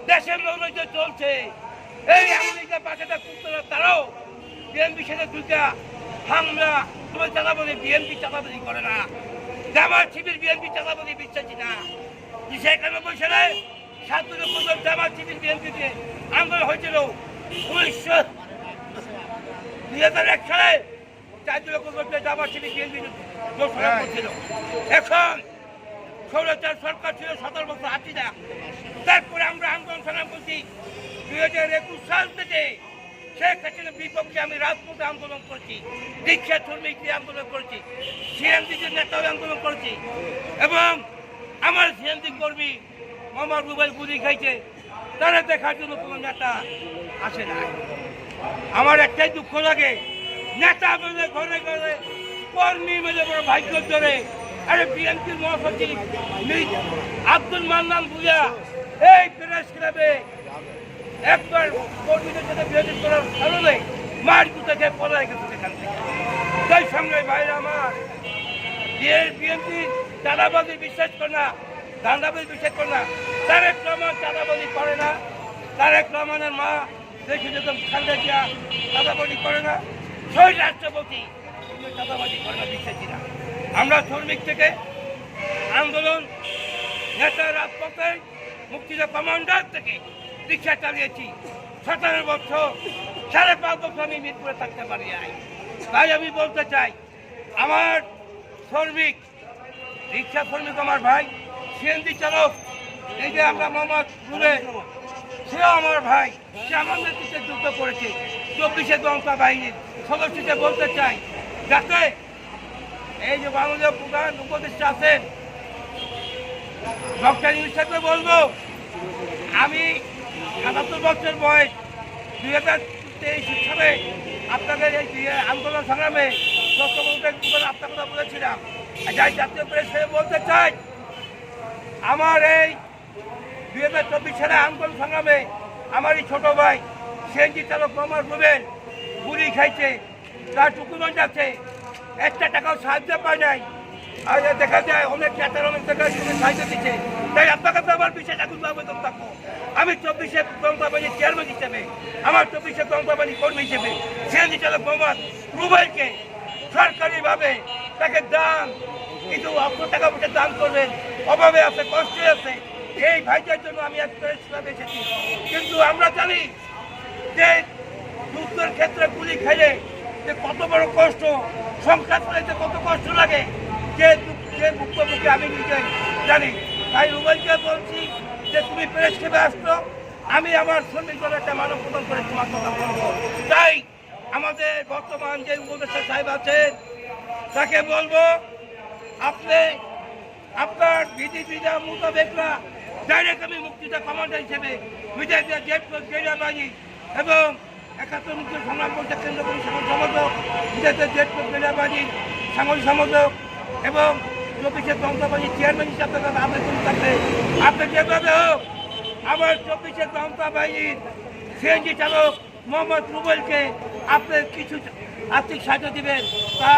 দেশের নৈরাজ্য চলছে। এই আমেরিকা পাঠাটা কুত্তরা তারাও বিএনপি সাথে দুইটা হামলা তোমার চাঁদাবাজি বিএনপি চাঁদাবাজি করে না। জামাত শিবির বিএনপি চাঁদাবাজি বিশ্বাসী না। 1991 সালে 7 নভেম্বর জামাত শিবির বিএনপি দিয়ে আন্দোলন হয়েছিল। 2001 সালে 4 নভেম্বর জামাত শিবির বিএনপি ঘোষণা করছিল। এখন স্বৈরাচার সরকার ছিল 17 বছর হাসিনা। তারপরে আমরা আন্দোলন সংগ্রাম করছি। 2021 সাল থেকে শেখ হাসিনার বিপক্ষে আমি রাজপথে আন্দোলন করছি, দীক্ষা শ্রমিকদের আন্দোলন করেছি, সিএনজির নেতা আন্দোলন করেছি এবং আমার সিএনজি কর্মী মোহাম্মদ রুবেল গুলি খাইছে, তারা দেখার জন্য কোনো নেতা আসে না। আমার একটাই দুঃখ লাগে, নেতা বলে ঘরে ঘরে কর্মী মেলে বড় ভাগ্য ধরে। আরে বিএনপির মহাসচিব আব্দুল মান্নান ভূঁইয়া এই প্রেস ক্লাবে একবার কর্মীদের সাথে বিরোধী করার কারণে মার গুতাকে পলাই গেছে সেখান থেকে। তাই সঙ্গে ভাইরা আমার বিএনপি চাঁদাবাজি বিশ্বাস করে না, ধান্দাবাজি বিশ্বাস করে না। তারেক রহমান চাঁদাবাজি করে না, তারেক রহমানের মা দেশে যখন খালেদা জিয়া চাঁদাবাজি করে না, শহীদ রাষ্ট্রপতি চাঁদাবাজি করে না, বিশ্বাসী না। আমরা শ্রমিক থেকে আন্দোলন নেতা রাজপথে মুক্তিযোদ্ধা কমান্ডার থেকে রিক্সা চালিয়েছি 17 বছর, 5.5 বছর আমি মিরপুরে থাকতে পারি নাই। তাই আমি বলতে চাই, আমার শ্রমিক রিক্সা শ্রমিক আমার ভাই, সিএনজি চালক, এই যে আমরা মোহাম্মদ রুবেল, সেও আমার ভাই, সে আমার নেতৃত্বে যুদ্ধ করেছে। 24 দমকা বাহিনীর সদস্যকে বলতে চাই, যাতে এই যে বাংলাদেশ প্রধান উপদেষ্টা আছেন ডক্টর ইউনূস সাহেবকে বলবো, আমি ৭৭ বছর বয়স, 2023 সালে আপনাদের এই আন্দোলন সংগ্রামে আপনার কথা বলেছিলাম। যাই জাতীয় প্রেস বলতে চাই, আমার এই 2024 সালে আন্দোলন সংগ্রামে আমার এই ছোট ভাই সিএনজি চালক মোহাম্মদ রুবেল গুলি খাইছে, তার ডকুমেন্ট আছে, 1 টাকাও সাহায্য পায় নাই। আর দেখা যায় অনেক নেতার অনেক জায়গায় সাহায্য দিচ্ছে। তাই আপনার কাছে আমার বিশেষ আবেদন থাকবো, আমি 24 দমকা বাহিনীর চেয়ারম্যান হিসেবে, আমার 24 দমকা বাহিনীর কর্মী হিসেবে সিএনজি চালক মোহাম্মদ রুবেলকে সরকারিভাবে তাকে দান, কিছু টাকা পয়সা দান করবেন। অভাবে আছে, কষ্টে আছে, এই ভাইটার জন্য আমি এক প্রেস ক্লাবে এসেছি। কিন্তু আমরা জানি যে যুদ্ধের ক্ষেত্রে গুলি খেলে যে কত বড় কষ্ট, সংখ্যা চালাইতে কত কষ্ট লাগে, যে মুখ্যমন্ত্রী আমি নিজে জানি। তাই রুবেলকে বলছি যে তুমি প্রেস ক্লাবে আসতো, আমি আমার শ্রমিক দলের একটা মানব প্রদান করে তোমার কথা বলবো। তাই আমাদের বর্তমান যে উপদেষ্টা সাহেব আছেন তাকে বলবো, আপনি আপনার বিধিবিধা মোতাবেক না, ডাইরেক্ট আমি মুক্তিযোদ্ধা কমান্ডার হিসেবে বিজেপির জেট গেরিলা বাহিনী এবং 71 মুক্তি সংগ্রাম পরিষদ কেন্দ্র পরিষদ সম্পাদক, বিজেপির জেট গেরিলা বাহিনীর সাংগঠনিক সম্পাদক এবং 24 দমকা বাহিনীর চেয়ারম্যান হিসাবে আবেদন থাকলে আপনি যেভাবে হোক আমার 24 দমকা বাহিনীর সিএনজি চালক মোহাম্মদ রুবেলকে আপনি কিছু আর্থিক সাহায্য দিবেন। তার